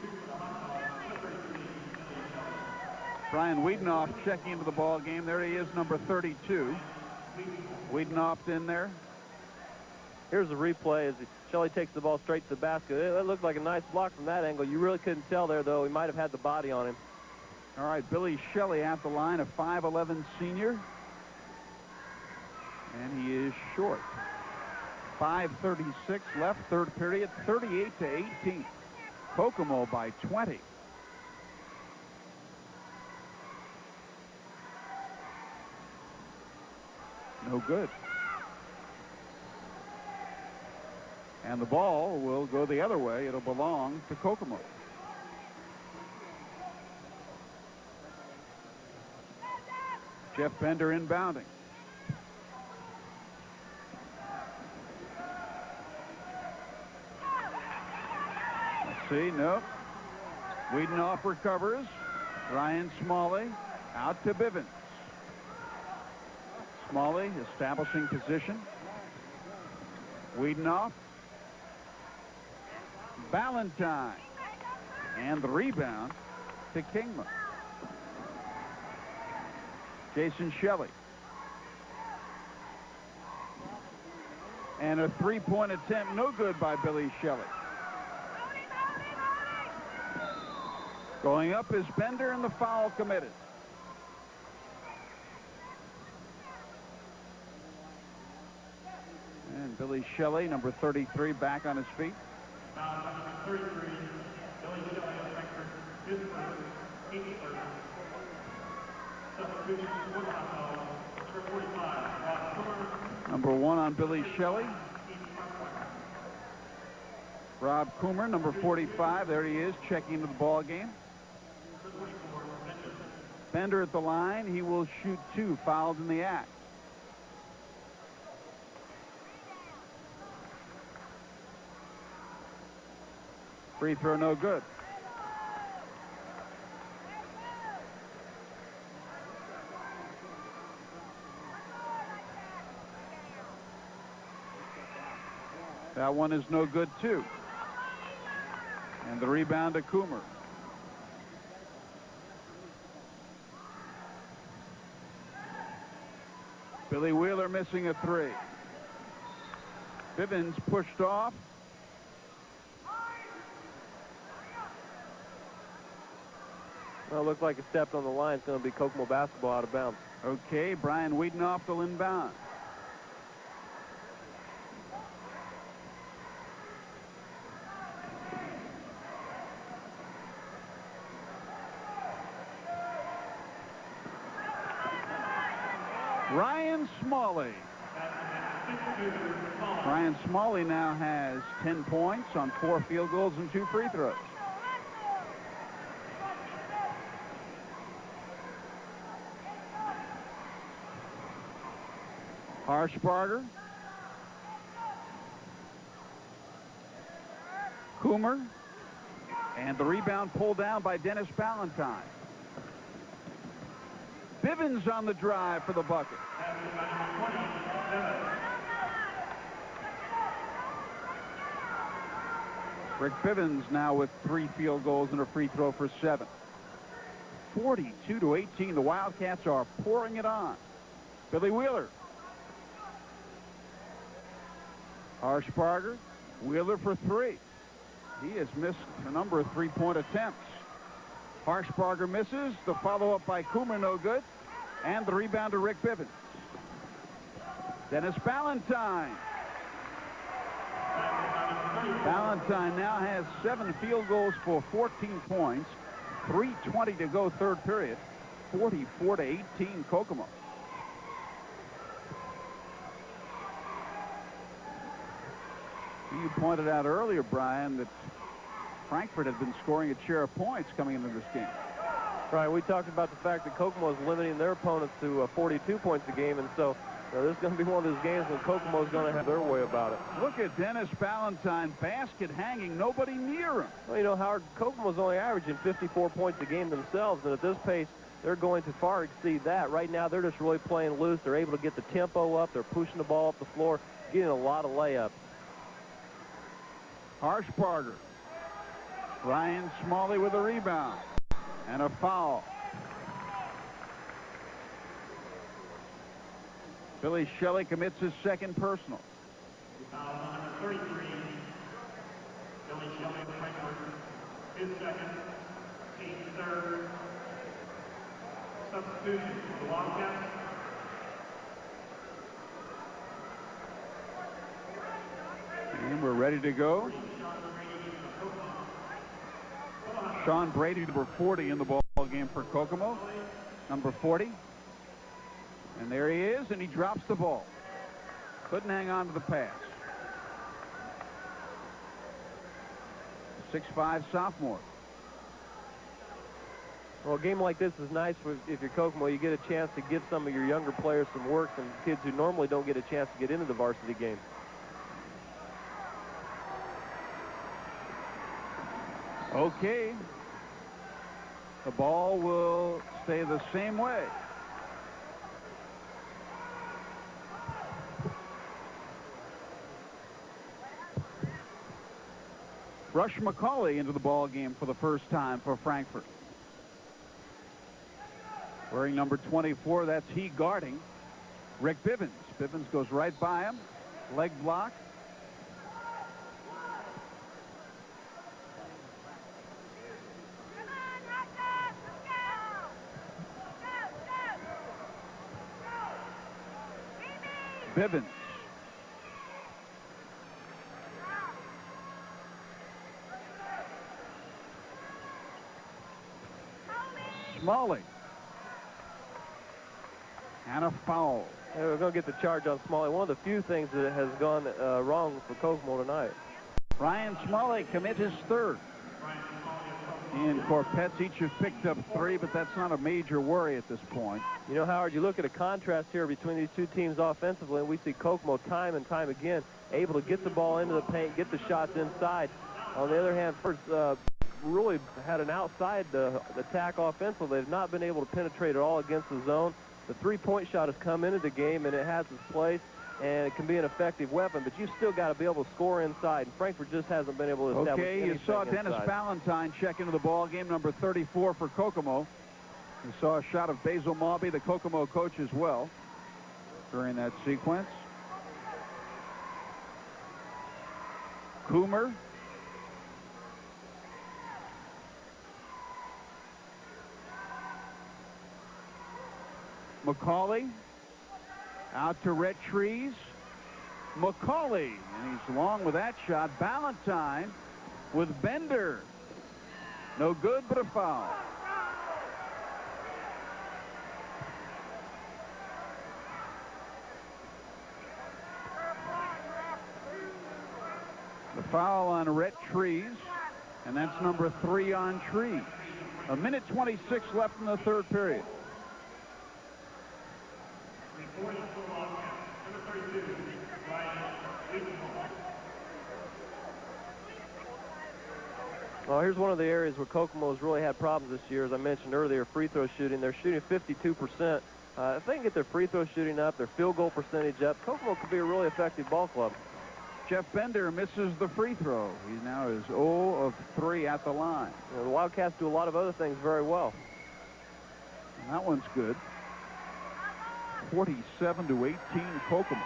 Brian Wiedenoff checking into the ball game. There he is, number 32. Wiedenoff in there. Here's the replay as Shelley takes the ball straight to the basket. It looked like a nice block from that angle. You really couldn't tell there, though. He might have had the body on him. All right, Billy Shelley at the line, a 5'11 senior. And he is short. 5:36 left, third period, 38-18. Kokomo by 20. No good. And the ball will go the other way. It'll belong to Kokomo. Jeff Bender inbounding. Let's see, nope. Wiedenoff recovers. Ryan Smalley out to Bivens. Smalley establishing position. Wiedenoff. Ballantyne. And the rebound to Kingma. Jason Shelley. And a three-point attempt, no good by Billy Shelley. Going up is Bender, and the foul committed. And Billy Shelley, number 33, back on his feet. Number 33, Billy Shelley of Frankfort, his first, 8-3. Substitution, number 45, Number 1 on Billy Shelley. Rob Coomer, number 45. There he is, checking into the ball game. Bender at the line. He will shoot 2 fouls in the act. Free throw no good. That one is no good too. And the rebound to Coomer. Billy Wheeler missing a 3. Bivens pushed off. Well, it looked like a step on the line. It's going to be Kokomo basketball out of bounds. Okay, Brian Wiedenoff will inbound. Ryan Smalley. Ryan Smalley now has 10 points on 4 field goals and 2 free throws. Harshbarger. Coomer. And the rebound pulled down by Dennis Ballantyne. Bivens on the drive for the bucket. Rick Bivens now with 3 field goals and a free throw for 7. 42-18. The Wildcats are pouring it on. Billy Wheeler. Harshbarger. Wheeler for 3. He has missed a number of 3-point attempts. Harshbarger misses. The follow-up by Coomer no good. And the rebound to Rick Bivens. Dennis Ballantyne. Ballantyne now has 7 field goals for 14 points. 3:20 to go, third period. 44-18 Kokomo. You pointed out earlier, Brian, that Frankfort had been scoring a share of points coming into this game. Right, we talked about the fact that Kokomo is limiting their opponents to 42 points a game, and so this is going to be one of those games when Kokomo is going to have their way about it. Look at Dennis Ballantyne, basket hanging, nobody near him. Well, you know, Howard, Kokomo's only averaging 54 points a game themselves, and at this pace, they're going to far exceed that. Right now, they're just really playing loose. They're able to get the tempo up. They're pushing the ball up the floor, getting a lot of layups. Harshbarger. Ryan Smalley with a rebound and a foul. Billy Shelley commits his second personal. Foul on number 33, Billy Shelley of Frankfort. His second, team's third. Substitution for the Wildcats. And we're ready to go. Sean Brady, number 40 in the ball game for Kokomo. Number 40. And there he is, and he drops the ball. Couldn't hang on to the pass. 6'5" sophomore. Well, a game like this is nice if you're Kokomo. You get a chance to give some of your younger players some work, some kids who normally don't get a chance to get into the varsity game. Okay. The ball will stay the same way. Rush McCauley into the ball game for the first time for Frankfort. Wearing number 24, that's he guarding Rick Bivens. Bivens goes right by him. Leg block. Bivens. Smalley. And a foul. Yeah, we're going to get the charge on Smalley. One of the few things that has gone wrong for Kokomo tonight. Ryan Smalley commits his third. And Corpets each have picked up 3, but that's not a major worry at this point. You know, Howard, you look at a contrast here between these two teams offensively, and we see Kokomo time and time again able to get the ball into the paint, get the shots inside. On the other hand, first really had an outside attack offensively. They've not been able to penetrate at all against the zone. The three-point shot has come into the game, and it has its place, and it can be an effective weapon, but you've still got to be able to score inside, and Frankfort just hasn't been able to establish anything you saw Dennis inside. Ballantyne check into the ball game, number 34 for Kokomo. You saw a shot of Basil Maubey, the Kokomo coach, as well during that sequence. Coomer. McCauley out to Rhett Trees. McCauley, and he's long with that shot. Ballantyne with Bender. No good, but a foul. The foul on Rhett Trees, and that's number 3 on Trees. 1:26 left in the third period. Well, here's one of the areas where Kokomo has really had problems this year. As I mentioned earlier, free throw shooting. They're shooting 52%. If they can get their free throw shooting up, their field goal percentage up, Kokomo could be a really effective ball club. Jeff Bender misses the free throw. He now is 0 of 3 at the line. You know, the Wildcats do a lot of other things very well. And that one's good. 47-18 Kokomo.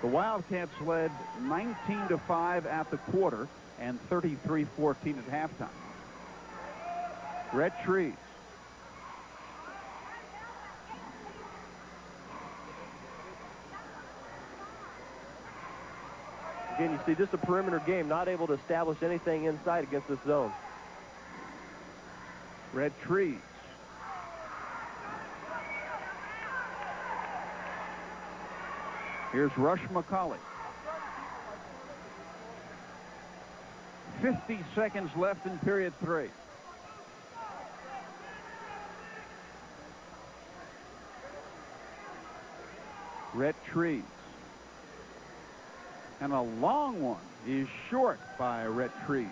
The Wildcats led 19-5 at the quarter and 33-14 at halftime. Rhett Trees. Again, you see just a perimeter game, not able to establish anything inside against this zone. Red Trees. Here's Rush McCauley. 50 seconds left in period 3. Red Trees. And a long one is short by Red Trees.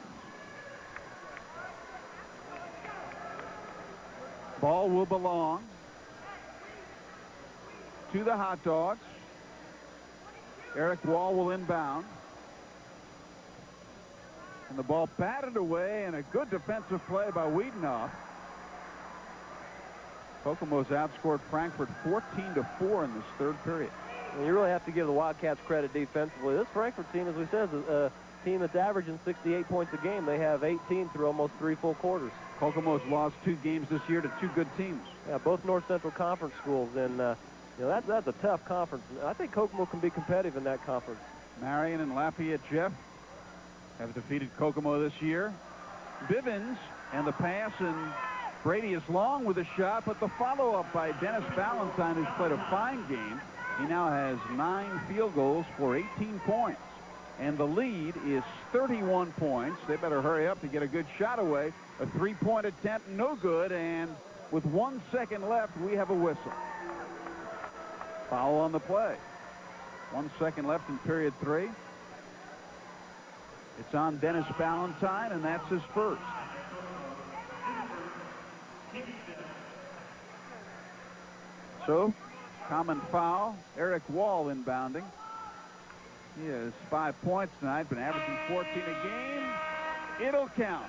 Ball will belong to the Hot Dogs. Eric Wall will inbound. And the ball batted away, and a good defensive play by Wiedenoff. Kokomo's outscored Frankfort 14-4 in this third period. Well, you really have to give the Wildcats credit defensively. This Frankfort team, as we said, is a team that's averaging 68 points a game. They have 18 through almost 3 full quarters. Kokomo's lost 2 games this year to 2 good teams. Yeah, both North Central Conference schools, and that's a tough conference. I think Kokomo can be competitive in that conference. Marion and Lafayette Jeff have defeated Kokomo this year. Bivens and the pass, and Brady is long with a shot, but the follow-up by Dennis Valentine, who's played a fine game. He now has 9 field goals for 18 points. And the lead is 31 points. They better hurry up to get a good shot away. A 3-point attempt, no good, and with 1 second left, we have a whistle. Foul on the play. 1 second left in period 3. It's on Dennis Valentine, and that's his first. So, common foul. Eric Wall inbounding. He has 5 points tonight, been averaging 14 a game. It'll count.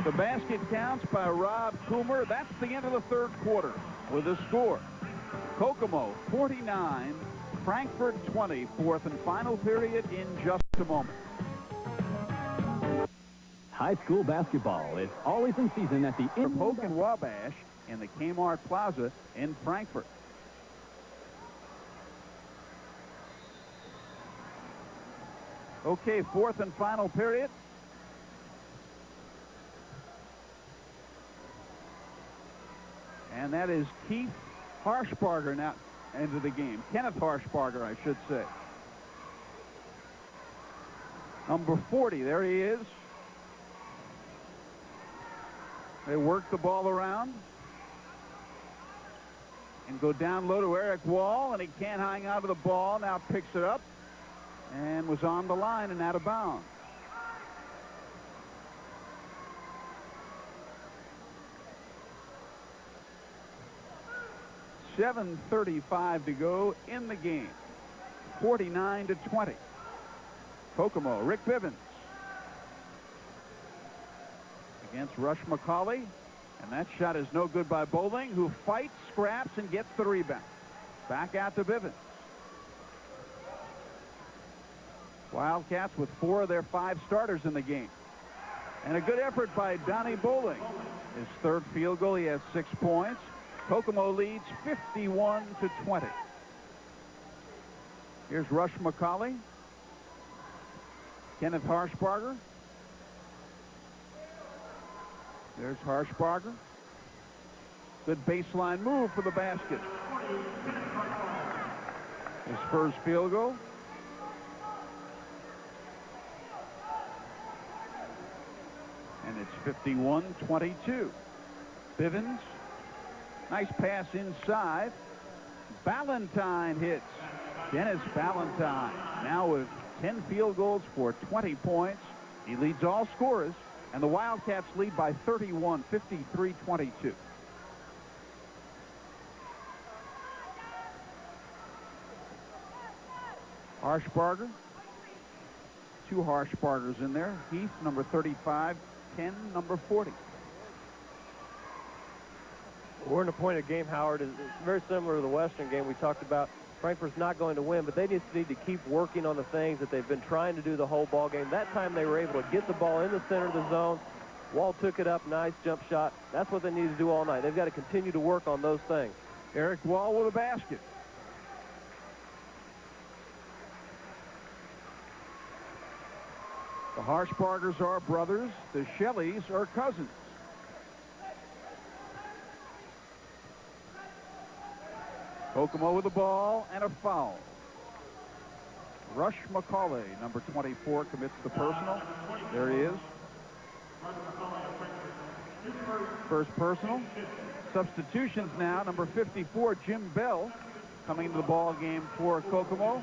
The basket counts by Rob Coomer. That's the end of the third quarter with a score. Kokomo 49, Frankfort 20, fourth and final period in just a moment. High school basketball is always in season at the Polk and Wabash in the Kmart Plaza in Frankfort. Okay, fourth and final period. And that is Keith Harshbarger now into the game. Kenneth Harshbarger, I should say. Number 40, there he is. They work the ball around and go down low to Eric Wall, and he can't hang out of the ball. Now picks it up and was on the line and out of bounds. .7:35 to go in the game. 49-20. Kokomo, Rick Bivens against Rush McCauley, and that shot is no good by Bowling, who fights, scraps, and gets the rebound. Back out to Bivens. Wildcats with 4 of their 5 starters in the game. And a good effort by Donnie Bowling. His third field goal, he has 6 points. Kokomo leads 51-20. Here's Rush McCauley. Kenneth Harshbarger. There's Harshbarger. Good baseline move for the basket. His first field goal. And it's 51-22. Bivens. Nice pass inside. Valentine hits. Dennis Valentine now with 10 field goals for 20 points. He leads all scorers, and the Wildcats lead by 31, 53-22. Harshbarger. 2 Harshbargers in there. Heath, number 35, 10, number 40. We're in a point of game, Howard. It's very similar to the Western game we talked about. Frankfort's not going to win, but they just need to keep working on the things that they've been trying to do the whole ball game. That time they were able to get the ball in the center of the zone. Wall took it up, nice jump shot. That's what they need to do all night. They've got to continue to work on those things. Eric Wall with a basket. Harshbargers are brothers. The Shelleys are cousins. Kokomo with the ball and a foul. Rush McCauley, number 24, commits the personal. There he is. First personal. Substitutions now. Number 54, Jim Bell, coming into the ball game for Kokomo.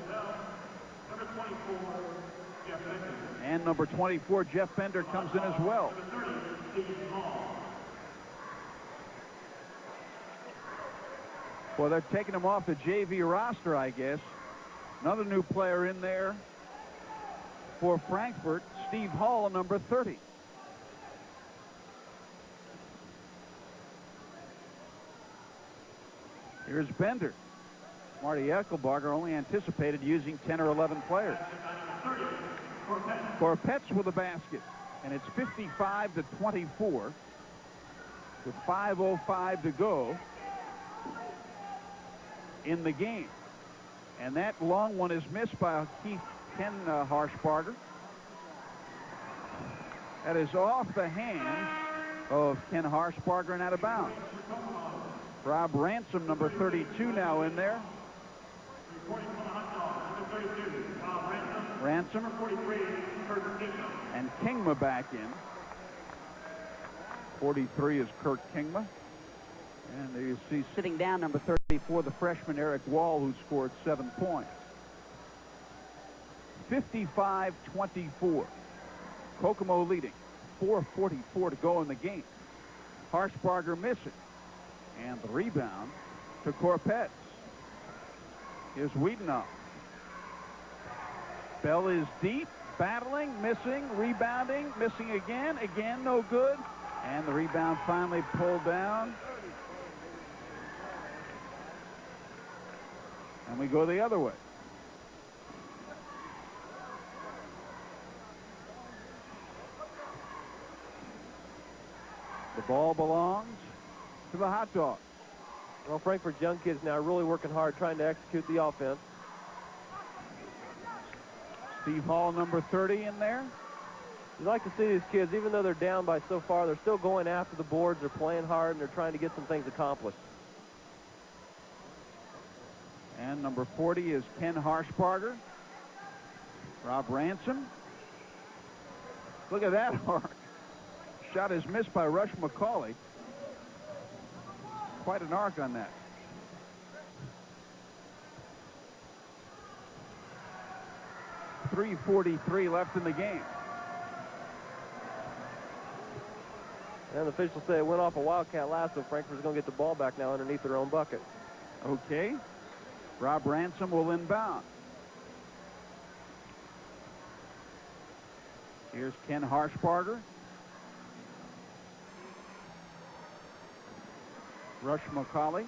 And number 24, Jeff Bender, comes in as well. Well, they're taking him off the JV roster, I guess. Another new player in there for Frankfort, Steve Hall, number 30. Here's Bender. Marty Eckelbarger only anticipated using 10 or 11 players. Corpetz with a basket, and it's 55-24 with 5:05 to go in the game. And that long one is missed by Ken Harshbarger. That is off the hands of Ken Harshbarger and out of bounds. Rob Ransom, number 32, now in there. Ransom and Kingma back in. 43 is Kurt Kingma. And there you see sitting down, number 34, the freshman Eric Wall, who scored 7 points. 55-24. Kokomo leading. 4:44 to go in the game. Harshbarger missing. And the rebound to Corpetz. Here's Wiedenow. Bell is deep, battling, missing, rebounding, missing again. Again, no good. And the rebound finally pulled down. And we go the other way. The ball belongs to the Hot Dogs. Well, Frankfurt's young kids now are really working hard trying to execute the offense. Steve Hall, number 30, in there. You like to see these kids, even though they're down by so far, they're still going after the boards, they're playing hard, and they're trying to get some things accomplished. And number 40 is Ken Harshbarger. Rob Ransom. Look at that arc. Shot is missed by Rush McCauley. Quite an arc on that. .343 left in the game. And the officials say it went off a Wildcat last, so Frankfurt's going to get the ball back now underneath their own bucket. Okay. Rob Ransom will inbound. Here's Ken Harshbarger. Rush McCauley.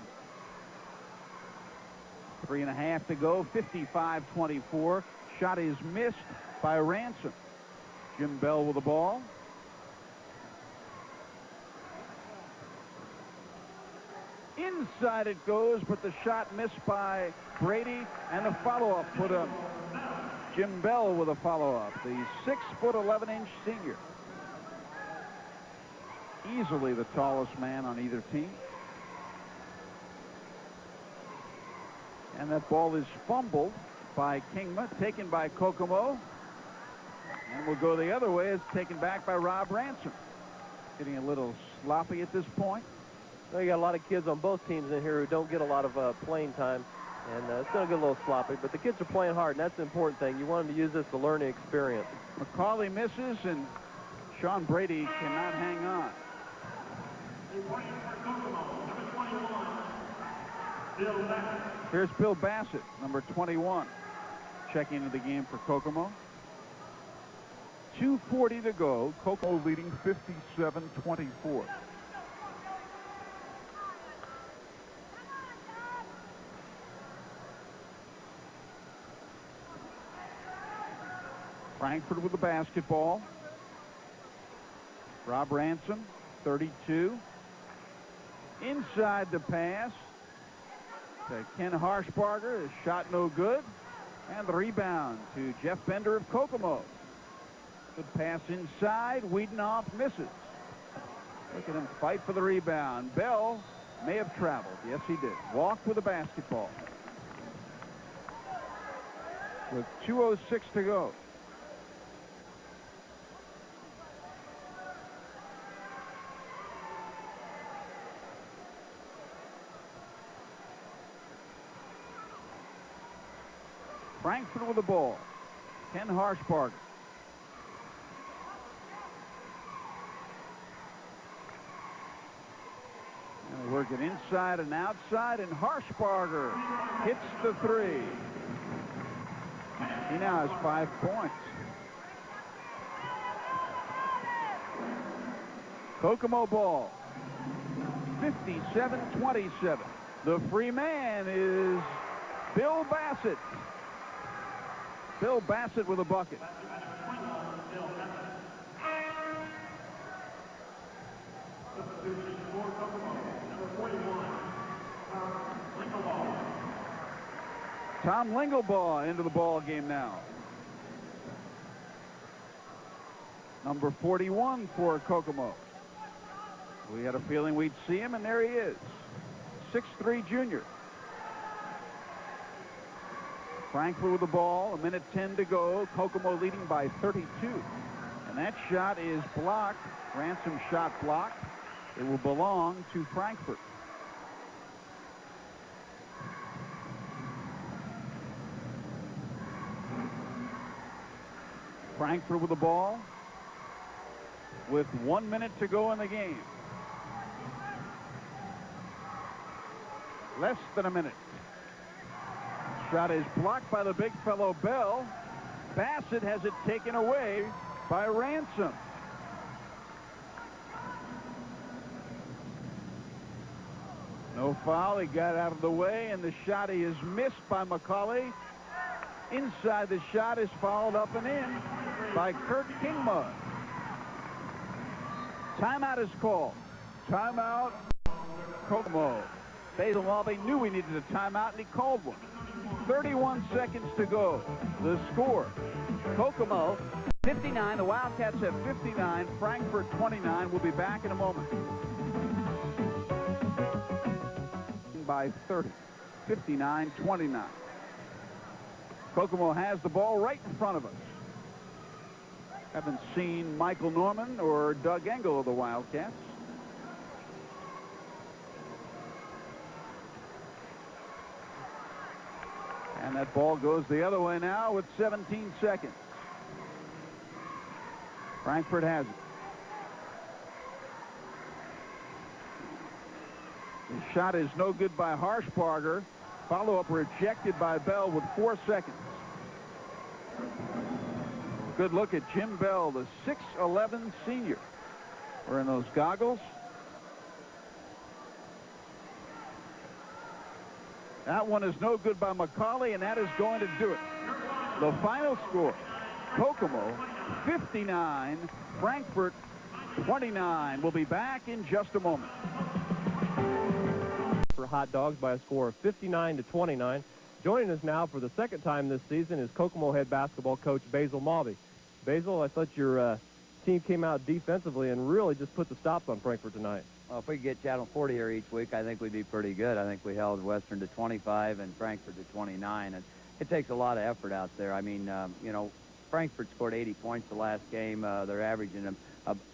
3.5 to go. 55-24. Shot is missed by Ransom. Jim Bell with the ball. Inside it goes, but the shot missed by Brady, and the follow-up put him. Jim Bell with a follow-up. The 6'11" senior. Easily the tallest man on either team. And that ball is fumbled by Kingma, taken by Kokomo. And we'll go the other way. It's taken back by Rob Ransom. Getting a little sloppy at this point. Well, you got a lot of kids on both teams in here who don't get a lot of playing time, and it's going to get a little sloppy. But the kids are playing hard, and that's the important thing. You want them to use this as a learning experience. McCauley misses, and Sean Brady cannot hang on. Here's Bill Bassett, number 21, checking into the game for Kokomo. 2:40 to go. Kokomo leading 57-24. Frankfort with the basketball. Rob Ransom, 32. Inside the pass to Ken Harshbarger. His shot no good. And the rebound to Jeff Bender of Kokomo. Good pass inside. Wiedenoff misses. Look at him fight for the rebound. Bell may have traveled. Yes, he did. Walked with the basketball. With 2:06 to go. Frankfort with the ball. Ken Harshbarger. And they work it inside and outside, and Harshbarger hits the three. He now has 5 points. Kokomo ball. 57-27. The free man is Bill Bassett. Bill Bassett with a bucket. Tom Lingelbaugh into the ball game now. Number 41 for Kokomo. We had a feeling we'd see him, and there he is. 6'3" junior. Frankfort with the ball, 1:10 to go. Kokomo leading by 32. And that shot is blocked. Ransom shot blocked. It will belong to Frankfort. Frankfort with the ball with 1 minute to go in the game. Less than a minute. Shot is blocked by the big fellow Bell. Bassett has it taken away by Ransom. No foul. He got out of the way, and the shot is missed by McCauley. Inside the shot is fouled up and in by Kurt Kingma. Timeout is called. Timeout, Kokomo. Basil Malby knew he needed a timeout, and he called one. 31 seconds to go. The score. Kokomo 59. The Wildcats have 59. Frankfort 29. We'll be back in a moment. By 30. 59-29. Kokomo has the ball right in front of us. Haven't seen Michael Norman or Doug Engel of the Wildcats. And that ball goes the other way now with 17 seconds. Frankfort has it. The shot is no good by Harshbarger. Follow-up rejected by Bell with 4 seconds. Good look at Jim Bell, the 6'11" senior. Wearing those goggles. That one is no good by McCauley, and that is going to do it. The final score, Kokomo 59, Frankfort 29. We'll be back in just a moment. For Hot Dogs by a score of 59-29. Joining us now for the second time this season is Kokomo head basketball coach Basil Malby. Basil, I thought your team came out defensively and really just put the stops on Frankfort tonight. Well, if we could get Channel 40 here each week, I think we'd be pretty good. I think we held Western to 25 and Frankfort to 29. And it takes a lot of effort out there. I mean, you know, Frankfort scored 80 points the last game. They're averaging,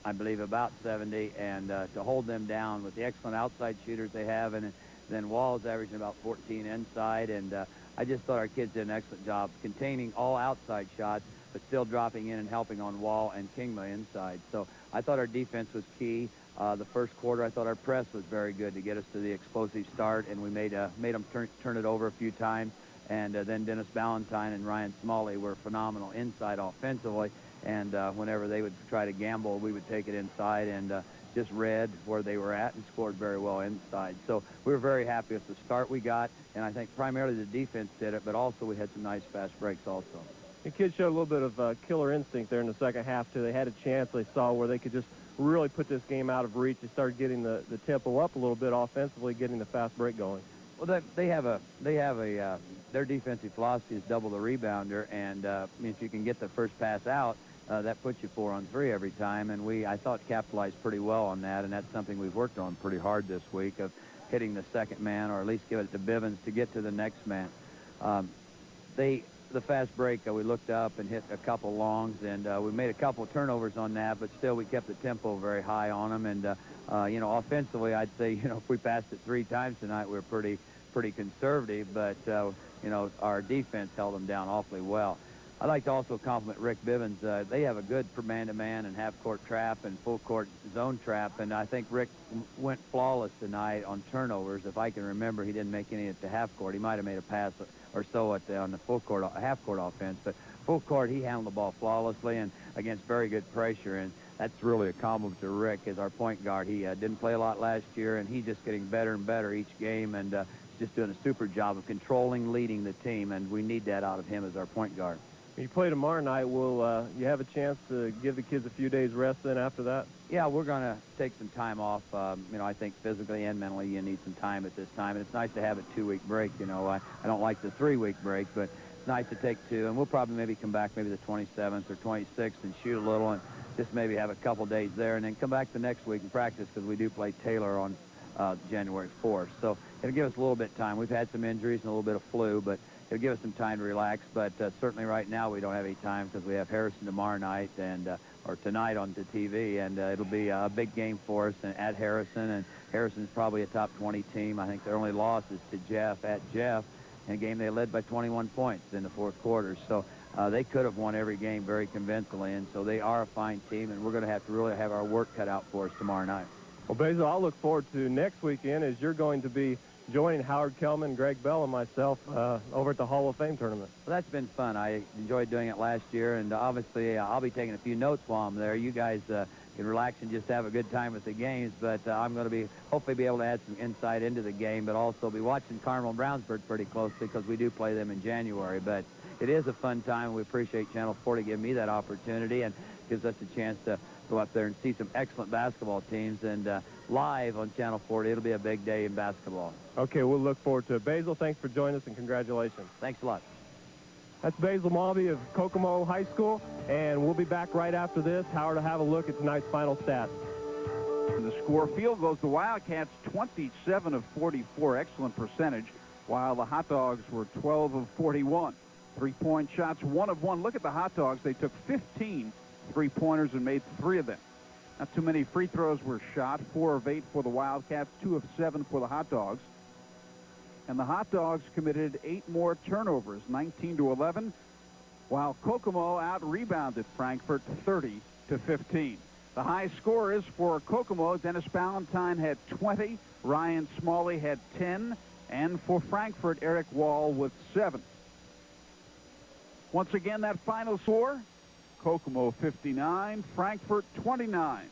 I believe, about 70. And to hold them down with the excellent outside shooters they have, and then Wall's averaging about 14 inside. And I just thought our kids did an excellent job containing all outside shots, but still dropping in and helping on Wall and Kingma inside. So I thought our defense was key. The first quarter, I thought our press was very good to get us to the explosive start, and we made them turn it over a few times. And then Dennis Ballantyne and Ryan Smalley were phenomenal inside offensively. And whenever they would try to gamble, we would take it inside and just read where they were at and scored very well inside. So we were very happy with the start we got, and I think primarily the defense did it, but also we had some nice fast breaks also. The kids showed a little bit of killer instinct there in the second half, too. They had a chance they saw where they could just really put this game out of reach. They started getting the tempo up a little bit offensively, getting the fast break going. Well, their defensive philosophy is double the rebounder, and if you can get the first pass out, that puts you 4 on 3 every time, and I thought capitalized pretty well on that, and that's something we've worked on pretty hard this week, of hitting the second man, or at least give it to Bivens to get to the next man. The fast break, we looked up and hit a couple longs, and we made a couple turnovers on that, but still we kept the tempo very high on them. And you know, offensively, I'd say, you know, if we passed it 3 times tonight, we were pretty conservative, but you know, our defense held them down awfully well. I'd like to also compliment Rick Bivens. They have a good man-to-man and half-court trap and full-court zone trap, and I think Rick went flawless tonight on turnovers. If I can remember, he didn't make any at the half-court. He might have made a pass or so on the full-court, half-court offense, but full-court, he handled the ball flawlessly and against very good pressure, and that's really a compliment to Rick as our point guard. He didn't play a lot last year, and he's just getting better and better each game, and he's just doing a super job of controlling, leading the team, and we need that out of him as our point guard. You play tomorrow night. Will you have a chance to give the kids a few days rest then after that? Yeah, we're going to take some time off. You know, I think physically and mentally you need some time at this time. And it's nice to have a 2-week break. You know, I don't like the 3-week break, but it's nice to take 2. And we'll probably maybe come back maybe the 27th or 26th and shoot a little and just maybe have a couple days there. And then come back the next week and practice, because we do play Taylor on January 4th. So it'll give us a little bit of time. We've had some injuries and a little bit of flu, but it'll give us some time to relax, but certainly right now we don't have any time, because we have Harrison tomorrow night and or tonight on the TV, and it'll be a big game for us at Harrison, and Harrison's probably a top 20 team. I think their only loss is to Jeff at Jeff, in a game they led by 21 points in the 4th quarter. So they could have won every game very convincingly, and so they are a fine team, and we're going to have to really have our work cut out for us tomorrow night. Well, Basil, I'll look forward to next weekend, as you're going to be joining Howard Kellman, Greg Bell, and myself over at the Hall of Fame tournament. Well, that's been fun. I enjoyed doing it last year, and obviously I'll be taking a few notes while I'm there. You guys can relax and just have a good time with the games, but I'm going to hopefully be able to add some insight into the game, but also be watching Carmel and Brownsburg pretty closely, because we do play them in January. But it is a fun time. We appreciate Channel 4 to give me that opportunity, and gives us a chance to go up there and see some excellent basketball teams, and live on Channel 4. It'll be a big day in basketball. Okay, we'll look forward to it. Basil, thanks for joining us, and congratulations. Thanks a lot. That's Basil Malby of Kokomo High School, and we'll be back right after this. Howard will have a look at tonight's final stats. The score: field goals, the Wildcats 27 of 44, excellent percentage, while the Hot Dogs were 12 of 41. 3-point shots, 1 of 1. Look at the Hot Dogs. They took 15 3-pointers and made 3 of them. Not too many free throws were shot. 4 of 8 for the Wildcats, 2 of 7 for the Hot Dogs. And the Hot Dogs committed 8 more turnovers, 19 to 11, while Kokomo out-rebounded Frankfort 30 to 15. The high scorers for Kokomo: Dennis Ballantyne had 20, Ryan Smalley had 10, and for Frankfort, Eric Wall with 7. Once again, that final score: Kokomo 59, Frankfort 29.